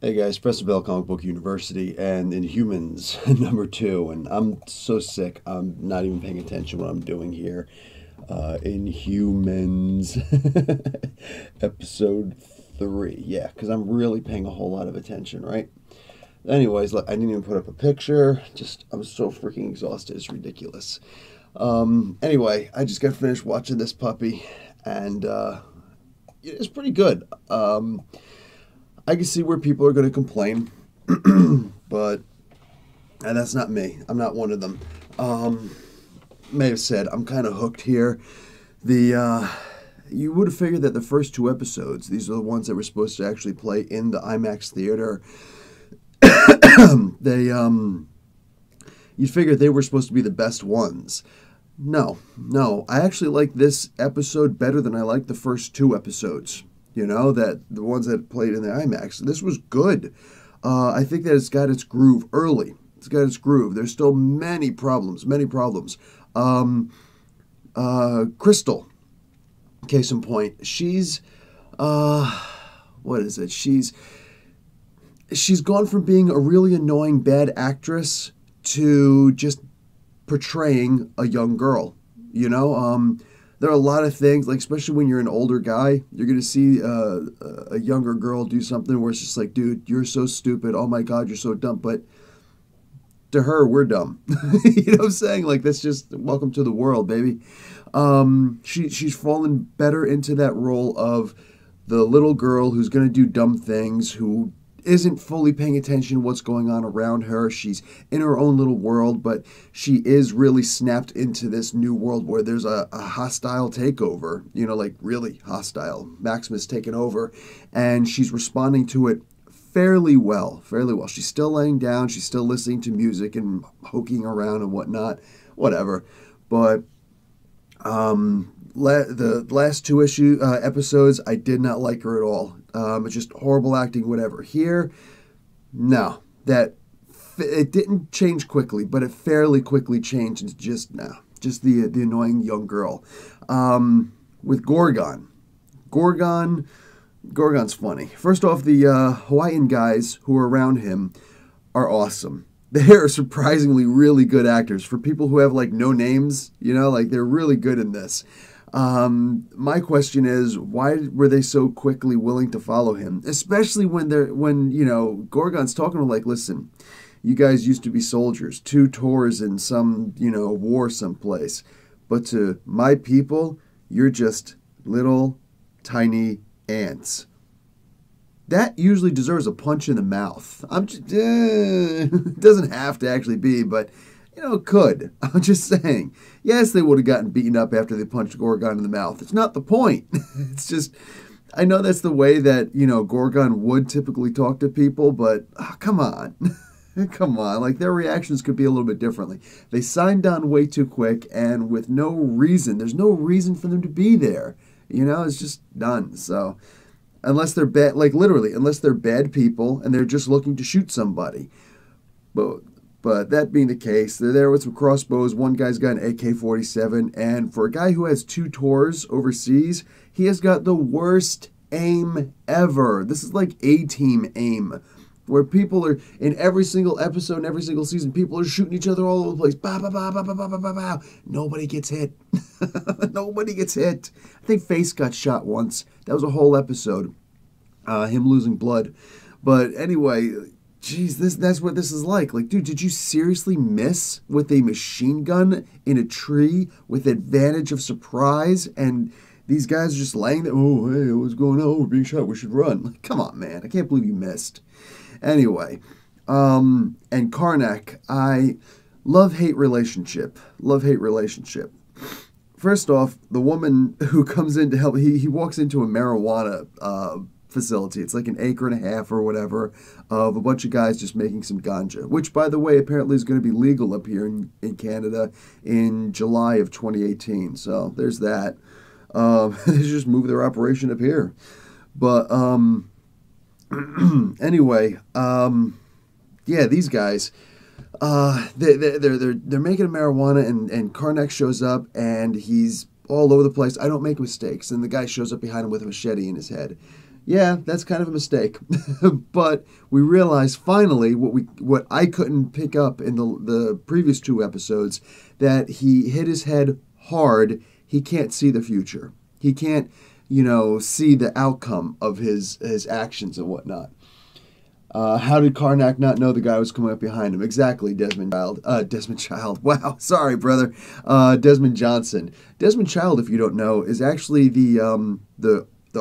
Hey guys, press the bell, Comic Book University, and Inhumans #2, and I'm so sick. I'm not even paying attention what I'm doing here. Inhumans episode 3, yeah, because I'm really paying a whole lot of attention, right? Anyways, look, I didn't even put up a picture. I'm so freaking exhausted. It's ridiculous. Anyway, I just got finished watching this puppy, and it's pretty good. I can see where people are going to complain, but and that's not me. I'm not one of them. May have said I'm kind of hooked here. You would have figured that the first two episodes, these are the ones that were supposed to actually play in the IMAX theater. You'd figure they were supposed to be the best ones. No. I actually like this episode better than I like the first two episodes. You know, that the ones that played in the IMAX. This was good. I think that it's got its groove early. It's got its groove. There's still many problems. Crystal, case in point, she's, what is it? She's gone from being a really annoying bad actress to just portraying a young girl. You know, there are a lot of things, like especially when you're an older guy, you're going to see a younger girl do something where it's just like, dude, you're so stupid. Oh my God, you're so dumb. But to her, we're dumb. You know what I'm saying? Like, that's just welcome to the world, baby. She's fallen better into that role of the little girl who's going to do dumb things, who isn't fully paying attention to what's going on around her. She's in her own little world, but she is really snapped into this new world where there's a hostile takeover, you know, like really hostile. Maximus taking over, and she's responding to it fairly well. She's still laying down, she's still listening to music and hoking around and whatnot, whatever. But the last two episodes, I did not like her at all. It's just horrible acting, whatever. Here, no, it didn't change quickly, but it fairly quickly changed into just the annoying young girl. With Gorgon, Gorgon's funny. First off, the Hawaiian guys who are around him are awesome. They're surprisingly really good actors for people who have like no names. You know, like they're really good in this. My question is, why were they so quickly willing to follow him? Especially when you know, Gorgon's talking to them like, listen, you guys used to be soldiers, 2 tours in some, you know, war someplace. But to my people, you're just little tiny ants. That usually deserves a punch in the mouth. It doesn't have to actually be, but you know, it could. I'm just saying. Yes, they would have gotten beaten up after they punched Gorgon in the mouth. It's not the point. It's just, I know that's the way that, you know, Gorgon would typically talk to people, but come on. Come on. Like, their reactions could be a little bit differently. They signed on way too quick and with no reason. There's no reason for them to be there. You know, it's just done. So, unless they're bad, like literally, unless they're bad people and they're just looking to shoot somebody. But that being the case, they're there with some crossbows. One guy's got an AK-47, and for a guy who has 2 tours overseas, he has got the worst aim ever. This is like A-team aim, where people are, in every single episode, in every single season, people are shooting each other all over the place. Bah, bah, bah, bah, bah, bah, bah, bah, bah. Nobody gets hit. Nobody gets hit. I think Face got shot once. That was a whole episode. Him losing blood. But anyway, jeez, that's what this is like. Like, dude, did you seriously miss with a machine gun in a tree with advantage of surprise? And these guys are just laying there, oh, hey, what's going on? We're being shot. We should run. Like, come on, man. I can't believe you missed. Anyway, and Karnak, I love-hate relationship. Love-hate relationship. First off, the woman who comes in to help, he walks into a marijuana facility. It's like an 1.5 acres or whatever of a bunch of guys just making some ganja, which, by the way, apparently is going to be legal up here in Canada in July of 2018. So there's that. They just moved their operation up here. But anyway, yeah, these guys, they're making a marijuana, and Karnak shows up and he's all over the place. I don't make mistakes, and the guy shows up behind him with a machete in his head. Yeah, that's kind of a mistake. But we realize finally what I couldn't pick up in the previous two episodes, that he hit his head hard. He can't see the future. He can't, see the outcome of his actions and whatnot. How did Karnak not know the guy was coming up behind him? Exactly, Desmond Child. Desmond Child. Wow, sorry, brother. Desmond Johnson. Desmond Child, if you don't know, is actually the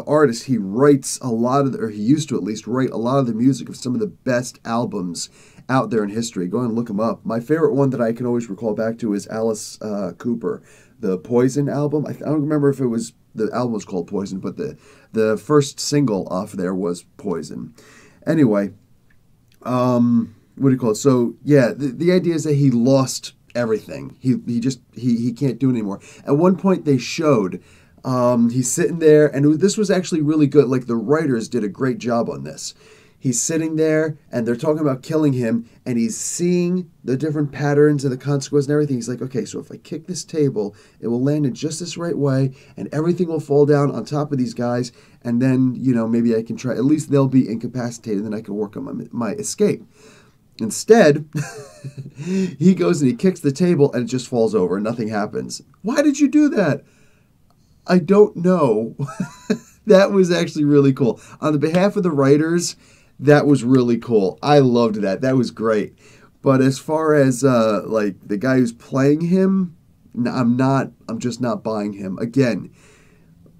artist. He writes a lot of, or he used to at least write a lot of the music of some of the best albums out there in history. Go and look him up. My favorite one that I can always recall back to is Alice Cooper, the Poison album. I don't remember if the album was called Poison, but the first single off there was Poison. Anyway, what do you call it? So yeah, the idea is that he lost everything. He can't do it anymore. At one point they showed he's sitting there, and this was actually really good. Like, the writers did a great job on this. He's sitting there, and they're talking about killing him, and he's seeing the different patterns and the consequences and everything. He's like, okay, so if I kick this table, it will land in just this right way, and everything will fall down on top of these guys, and then, maybe I can try. At least they'll be incapacitated, and then I can work on my escape. Instead, he goes and he kicks the table, and it just falls over, and nothing happens. Why did you do that? I don't know. That was actually really cool. On the behalf of the writers, that was really cool. I loved that. That was great. But as far as like the guy who's playing him, I'm just not buying him. Again,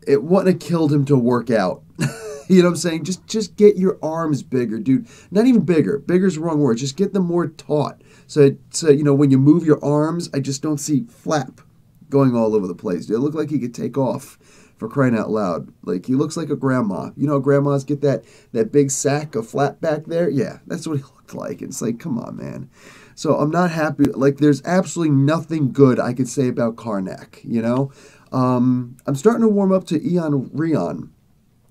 it wouldn't have killed him to work out. You know what I'm saying? Just get your arms bigger, dude. Not even bigger. Bigger's the wrong word. Just get them more taut. So when you move your arms, I just don't see flap going all over the place. It looked like he could take off, for crying out loud. Like, he looks like a grandma. Grandmas get that big sack of flap back there? Yeah, that's what he looked like. It's like, come on, man. So I'm not happy. Like, there's absolutely nothing good I could say about Karnak, I'm starting to warm up to Eon Rion.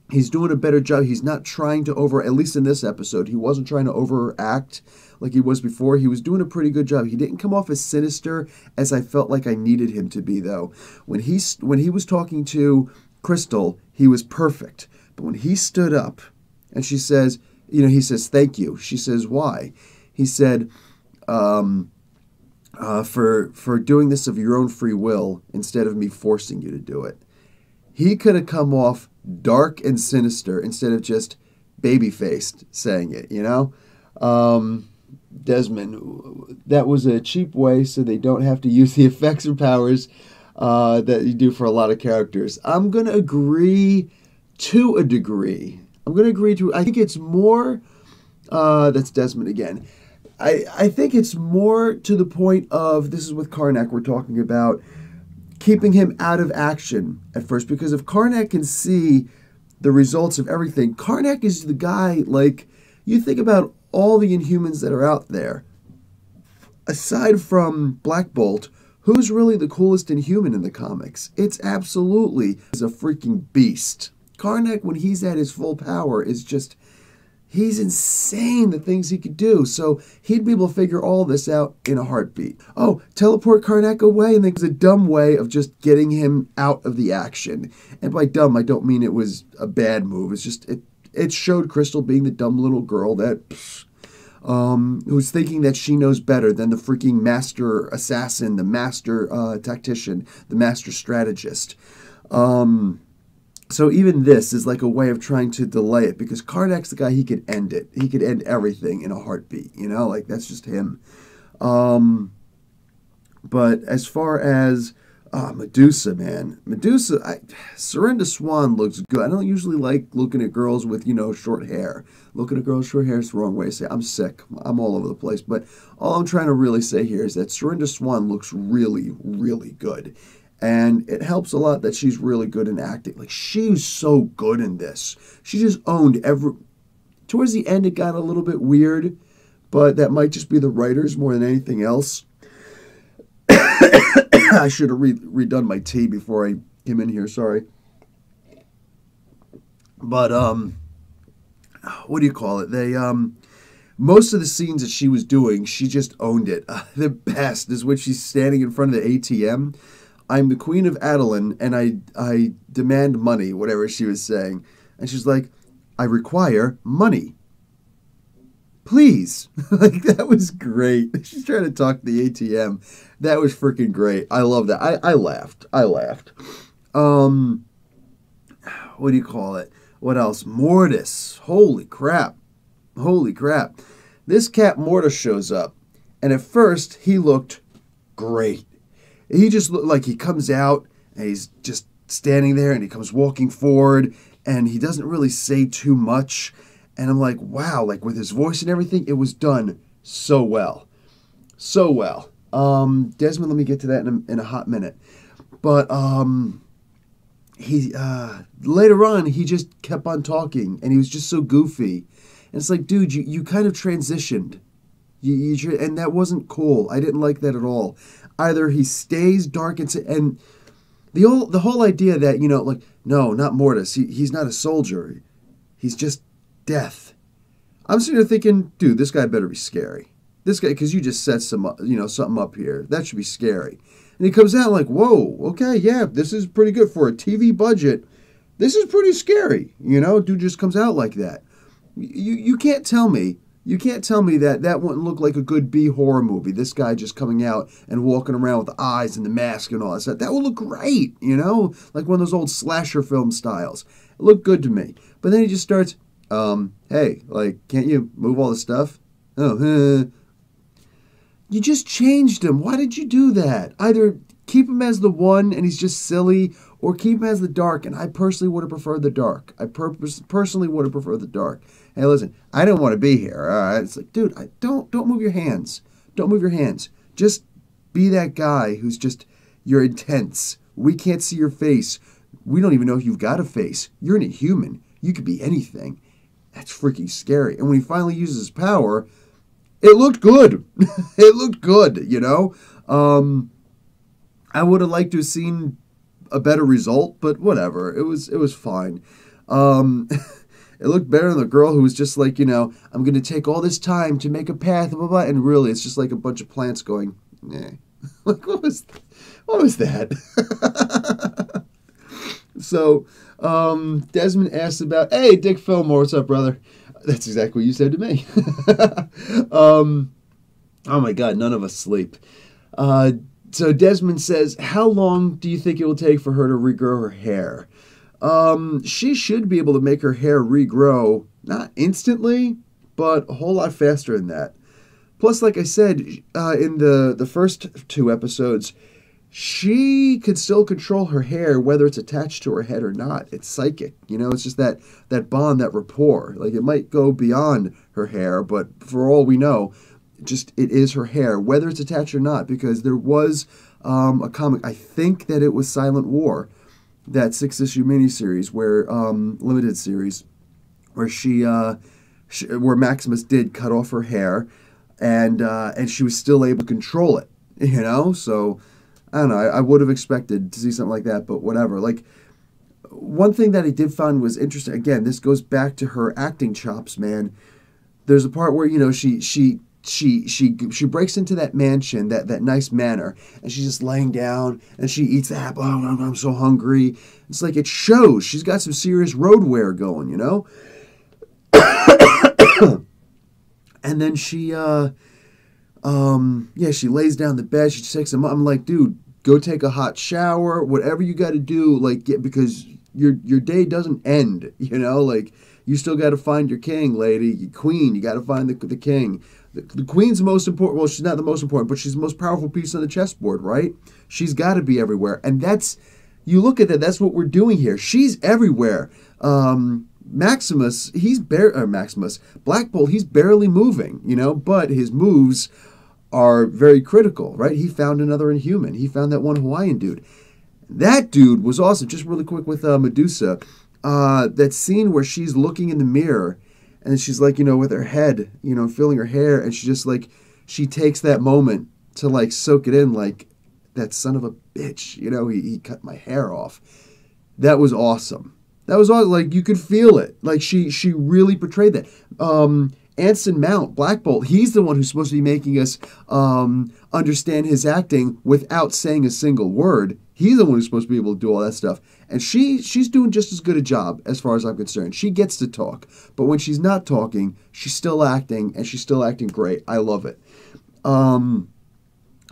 He's doing a better job. He's not trying to at least in this episode, he wasn't trying to overact like he was before. He was doing a pretty good job. He didn't come off as sinister as I felt like I needed him to be, though. When he was talking to Crystal, he was perfect. But when he stood up and she says, he says, thank you. She says, why? He said, for doing this of your own free will instead of me forcing you to do it. He could have come off dark and sinister instead of just baby-faced saying it, Desmond, that was a cheap way so they don't have to use the effects or powers that you do for a lot of characters. I'm going to agree to a degree. I think it's more, that's Desmond again. I think it's more to the point of, this is with Karnak we're talking about, keeping him out of action at first, because if Karnak can see the results of everything, Karnak is the guy, like, you think about all the Inhumans that are out there. Aside from Black Bolt, who's really the coolest Inhuman in the comics? It's absolutely a freaking beast. Karnak, when he's at his full power, is just, he's insane, the things he could do. So he'd be able to figure all this out in a heartbeat. Oh, teleport Karnak away, and there's a dumb way of just getting him out of the action. And by dumb, I don't mean it was a bad move. It's just, it showed Crystal being the dumb little girl that, who's thinking that she knows better than the freaking master assassin, the master tactician, the master strategist. So even this is like a way of trying to delay it, because Karnak's the guy, he could end it. He could end everything in a heartbeat, like, that's just him. But as far as Medusa, man. Surrender Swan looks good. I don't usually like looking at girls with, short hair. Looking at girls with short hair is the wrong way to say it. I'm sick. I'm all over the place. But all I'm trying to really say here is that Surrender Swan looks really, really good. And it helps a lot that she's really good in acting. Like, she's so good in this. She just owned Towards the end, it got a little bit weird, but that might just be the writers more than anything else. I should have redone my tea before I came in here. Sorry. But, what do you call it? Most of the scenes that she was doing, she just owned it. The best is when she's standing in front of the ATM. I'm the Queen of Adeline, and I demand money, whatever she was saying. And she's like, I require money. Please. Like, that was great. She's trying to talk to the ATM. That was freaking great. I love that. I laughed. I laughed. What do you call it? What else? Mortis. Holy crap. Holy crap. This Cat Mortis shows up, and at first, he looked great. He just looked like he comes out, and he's just standing there, and he comes walking forward, and he doesn't really say too much. And I'm like, wow, like with his voice and everything, it was done so well. So well. Desmond, let me get to that in a hot minute. But he later on, he just kept on talking, and he was just so goofy. And it's like, dude, you kind of transitioned. And that wasn't cool. I didn't like that at all. Either he stays dark and the whole idea that, like, no, not Mortis. He's not a soldier. He's just death. I'm sitting there thinking, dude, this guy better be scary. This guy, because you just set something up here. That should be scary. And he comes out like, whoa, okay, yeah, this is pretty good for a TV budget. This is pretty scary. Dude just comes out like that. You can't tell me. You can't tell me that wouldn't look like a good B horror movie. This guy just coming out and walking around with the eyes and the mask and all that stuff. That would look great, like one of those old slasher film styles. It looked good to me. But then he just starts, hey, like, can't you move all the stuff? Oh, You just changed him. Why did you do that? Either keep him as the one and he's just silly, or keep him as the dark, and I personally would have preferred the dark. I personally would have preferred the dark. Hey, listen, I don't want to be here. All right? It's like, dude, don't move your hands. Don't move your hands. Just be that guy who's just, you're intense. We can't see your face. We don't even know if you've got a face. You're an Inhuman. You could be anything. That's freaking scary. And when he finally uses his power, it looked good. It looked good, I would have liked to have seen a better result, but whatever. It was fine. It looked better than the girl who was just like, I'm going to take all this time to make a path, blah, blah, blah. And really, it's just like a bunch of plants going, eh. Like, what was that? So, Desmond asks about, hey, Dick Fillmore, what's up, brother? That's exactly what you said to me. Oh my God, none of us sleep. So Desmond says, how long do you think it will take for her to regrow her hair? She should be able to make her hair regrow, not instantly, but a whole lot faster than that. Plus, like I said, in the first 2 episodes, she could still control her hair, whether it's attached to her head or not. It's psychic, it's just that bond, that rapport. Like, it might go beyond her hair, but for all we know, just it is her hair, whether it's attached or not, because there was a comic, I think that it was Silent War, that 6-issue miniseries, where limited series, where where Maximus did cut off her hair, and she was still able to control it, So I don't know. I would have expected to see something like that, but whatever. Like, one thing that I did find was interesting. Again, this goes back to her acting chops, man. There's a part where she breaks into that mansion, that nice manor, and she's just laying down and she eats the apple. Oh, I'm so hungry. It's like, it shows she's got some serious road wear going, And then she she lays down the bed. She takes them up. I'm like, dude, go take a hot shower, whatever you got to do, like, because your day doesn't end, like, you still got to find your king, lady, your queen. You got to find the king. The queen's the most important. Well, she's not the most important, but she's the most powerful piece on the chessboard, right? She's got to be everywhere. And you look at that, that's what we're doing here. She's everywhere. Maximus, Black Bolt, he's barely moving, but his moves are very critical, right? He found another Inhuman. He found that one Hawaiian dude. That dude was awesome. Just really quick with Medusa, that scene where she's looking in the mirror and she's like, with her head, feeling her hair, and she just like, she takes that moment to like soak it in, like, that son of a bitch, he cut my hair off. That was awesome. That was awesome. Like, you could feel it. Like, she really portrayed that. Anson Mount, Black Bolt, he's the one who's supposed to be making us understand his acting without saying a single word. He's the one who's supposed to be able to do all that stuff. And she's doing just as good a job as far as I'm concerned. She gets to talk. But when she's not talking, she's still acting, and she's still acting great. I love it.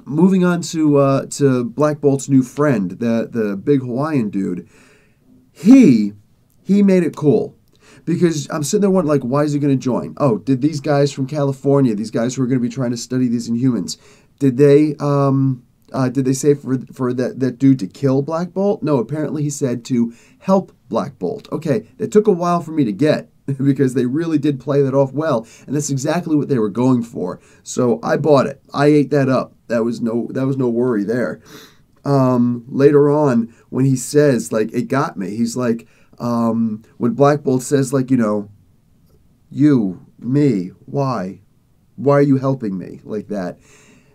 Moving on to Black Bolt's new friend, the big Hawaiian dude. He made it cool. Because I'm sitting there wondering, like, why is he going to join? Oh, did these guys from California, these guys who are going to be trying to study these Inhumans, did they say for that dude to kill Black Bolt? No, apparently he said to help Black Bolt. Okay, it took a while for me to get, because they really did play that off well, and that's exactly what they were going for. So I bought it. I ate that up. That was no worry there. Later on, when he says, like, it got me, he's like, when Black Bolt says, like, you, me, why are you helping me, like that?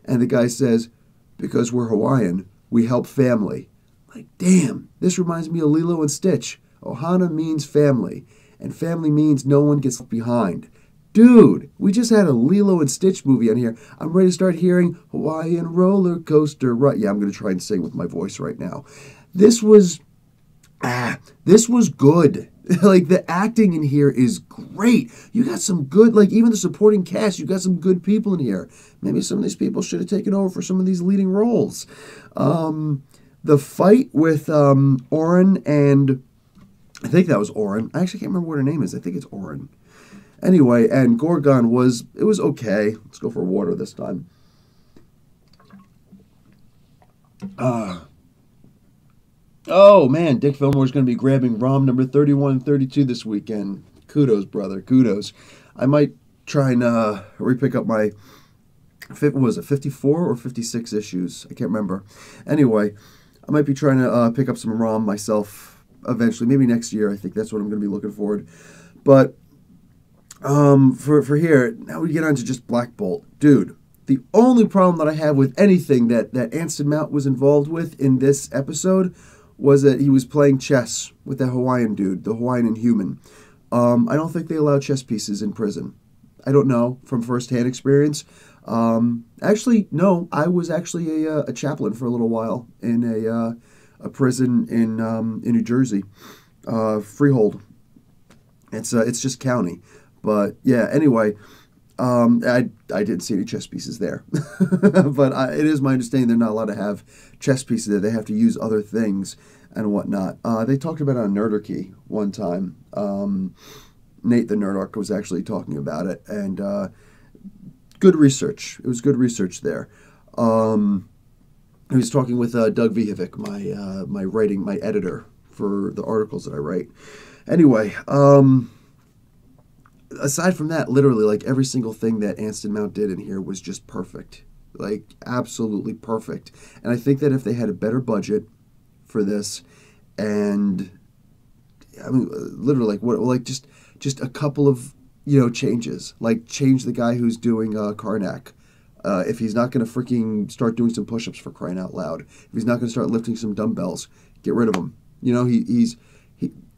And the guy says, because we're Hawaiian, we help family. Like, damn, this reminds me of Lilo and Stitch. Ohana means family, and family means no one gets left behind. Dude, we just had a Lilo and Stitch movie on here. I'm ready to start hearing Hawaiian roller coaster. Right? Yeah, I'm going to try and sing with my voice right now. This was good. Like, the acting in here is great. You got some good, like, even the supporting cast, you got some good people in here. Maybe some of these people should have taken over for some of these leading roles. The fight with Oren and, I think that was Oren. I actually can't remember what her name is. I think it's Oren. Anyway, and Gorgon was okay. Let's go for water this time. Oh, man, Dick Fillmore's going to be grabbing ROM number 31 and 32 this weekend. Kudos, brother, kudos. I might try and repick up my, what was it, 54 or 56 issues? I can't remember. Anyway, I might be trying to pick up some ROM myself eventually. Maybe next year, I think that's what I'm going to be looking forward. But for here, now we get on to just Black Bolt. Dude, the only problem that I have with anything that Anson Mount was involved with in this episode was that he was playing chess with that Hawaiian dude, the Hawaiian Inhuman. I don't think they allow chess pieces in prison. I don't know from firsthand experience. Actually, no, I was actually a chaplain for a little while in a prison in New Jersey, Freehold. It's just county, but yeah. Anyway, I didn't see any chess pieces there, but it is my understanding they're not allowed to have chess pieces there. They have to use other things and whatnot. They talked about it on Nerdarchy one time. Nate the Nerdarch was actually talking about it, and good research. It was good research there. He was talking with Doug Vihovic, my editor for the articles that I write. Anyway, aside from that, literally, like, every single thing that Anson Mount did in here was just perfect. Like, absolutely perfect. And I think that if they had a better budget for this, and, I mean, literally, just a couple of, changes. Like, change the guy who's doing Karnak. If he's not going to freaking start doing some push-ups, for crying out loud. If he's not going to start lifting some dumbbells, get rid of him.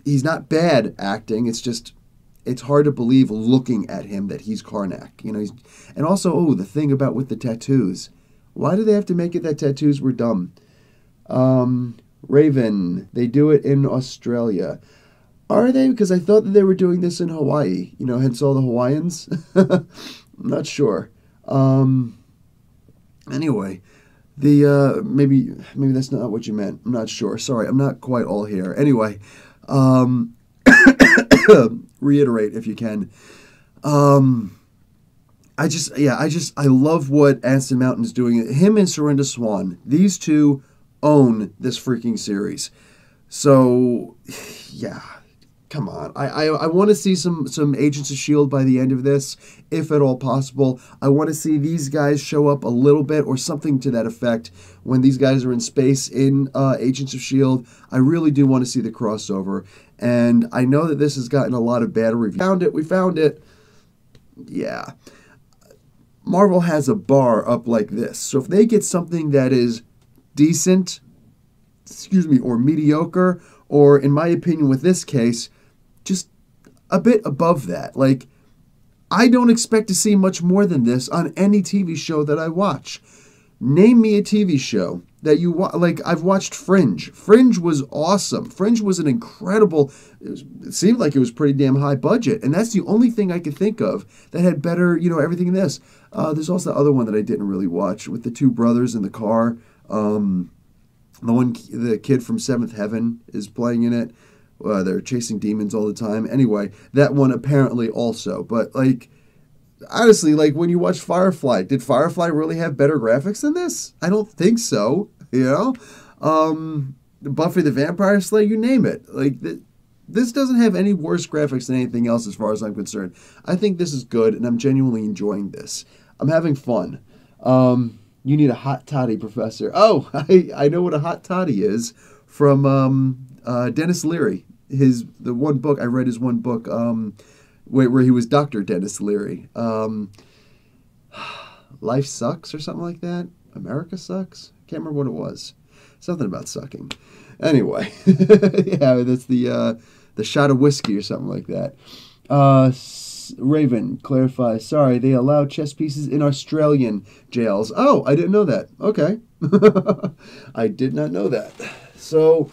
He's not bad acting. It's just, it's hard to believe looking at him that he's Karnak. And also, the thing about with the tattoos. Why do they have to make it that tattoos were dumb? Raven, they do it in Australia. Are they? Because I thought that they were doing this in Hawaii. Hence all the Hawaiians. I'm not sure. Anyway, maybe that's not what you meant. I'm not sure. Sorry, I'm not quite all here. Anyway, reiterate if you can. I love what Anson Mount is doing. Him and Serinda Swan, these two own this freaking series. So, yeah, come on. I want to see some Agents of S.h.i.e.L.D. by the end of this, if at all possible. I want to see these guys show up a little bit or something to that effect when these guys are in space in Agents of S.h.i.e.L.D. I really do want to see the crossover. And I know that this has gotten a lot of bad reviews. We found it. Yeah. Marvel has a bar up like this. So if they get something that is decent, or mediocre, or in my opinion with this case, just a bit above that. Like, I don't expect to see much more than this on any TV show that I watch. Name me a TV show that you like. I've watched Fringe. Fringe was awesome. Fringe was an incredible. It seemed like it was pretty damn high budget, and that's the only thing I could think of that had better, everything in this. There's also the other one that I didn't really watch with the two brothers in the car. The kid from Seventh Heaven is playing in it. They're chasing demons all the time. Anyway, that one apparently also. But like, honestly, like when you watch Firefly, did Firefly really have better graphics than this? I don't think so. Buffy the Vampire Slayer, you name it. Like this doesn't have any worse graphics than anything else as far as I'm concerned. I think this is good, and I'm genuinely enjoying this. I'm having fun. You need a hot toddy, Professor. Oh, I know what a hot toddy is from Dennis Leary. The one book I read, his one book where he was Dr. Dennis Leary. Life Sucks or something like that. America Sucks. Can't remember what it was. Something about sucking. Anyway, yeah, that's the shot of whiskey or something like that. Raven clarifies, sorry, they allow chess pieces in Australian jails. Oh, I didn't know that. Okay. I did not know that. So,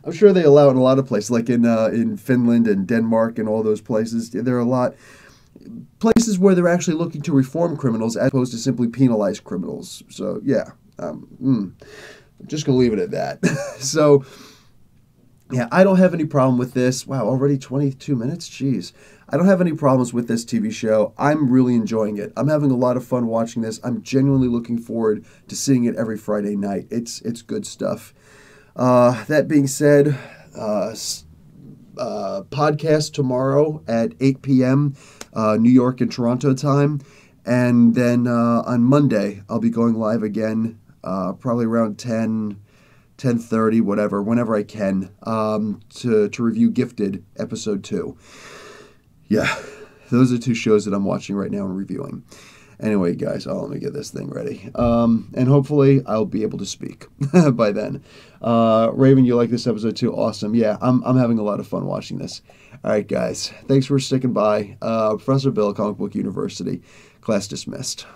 I'm sure they allow it in a lot of places, like in Finland and Denmark and all those places. There are a lot places where they're actually looking to reform criminals as opposed to simply penalize criminals. So, yeah. I'm just going to leave it at that. So, yeah, I don't have any problem with this. Wow, already 22 minutes? Jeez. I don't have any problems with this TV show. I'm really enjoying it. I'm having a lot of fun watching this. I'm genuinely looking forward to seeing it every Friday night. It's good stuff. That being said, podcast tomorrow at 8 p.m. New York and Toronto time. And then on Monday, I'll be going live again, probably around 10:30, whatever, whenever I can, to review Gifted Episode 2. Yeah, those are two shows that I'm watching right now and reviewing. Anyway, guys, let me get this thing ready. And hopefully I'll be able to speak by then. Raven, you like this episode too? Awesome. Yeah, I'm having a lot of fun watching this. All right, guys. Thanks for sticking by. Professor Bill, Comic Book University. Class dismissed.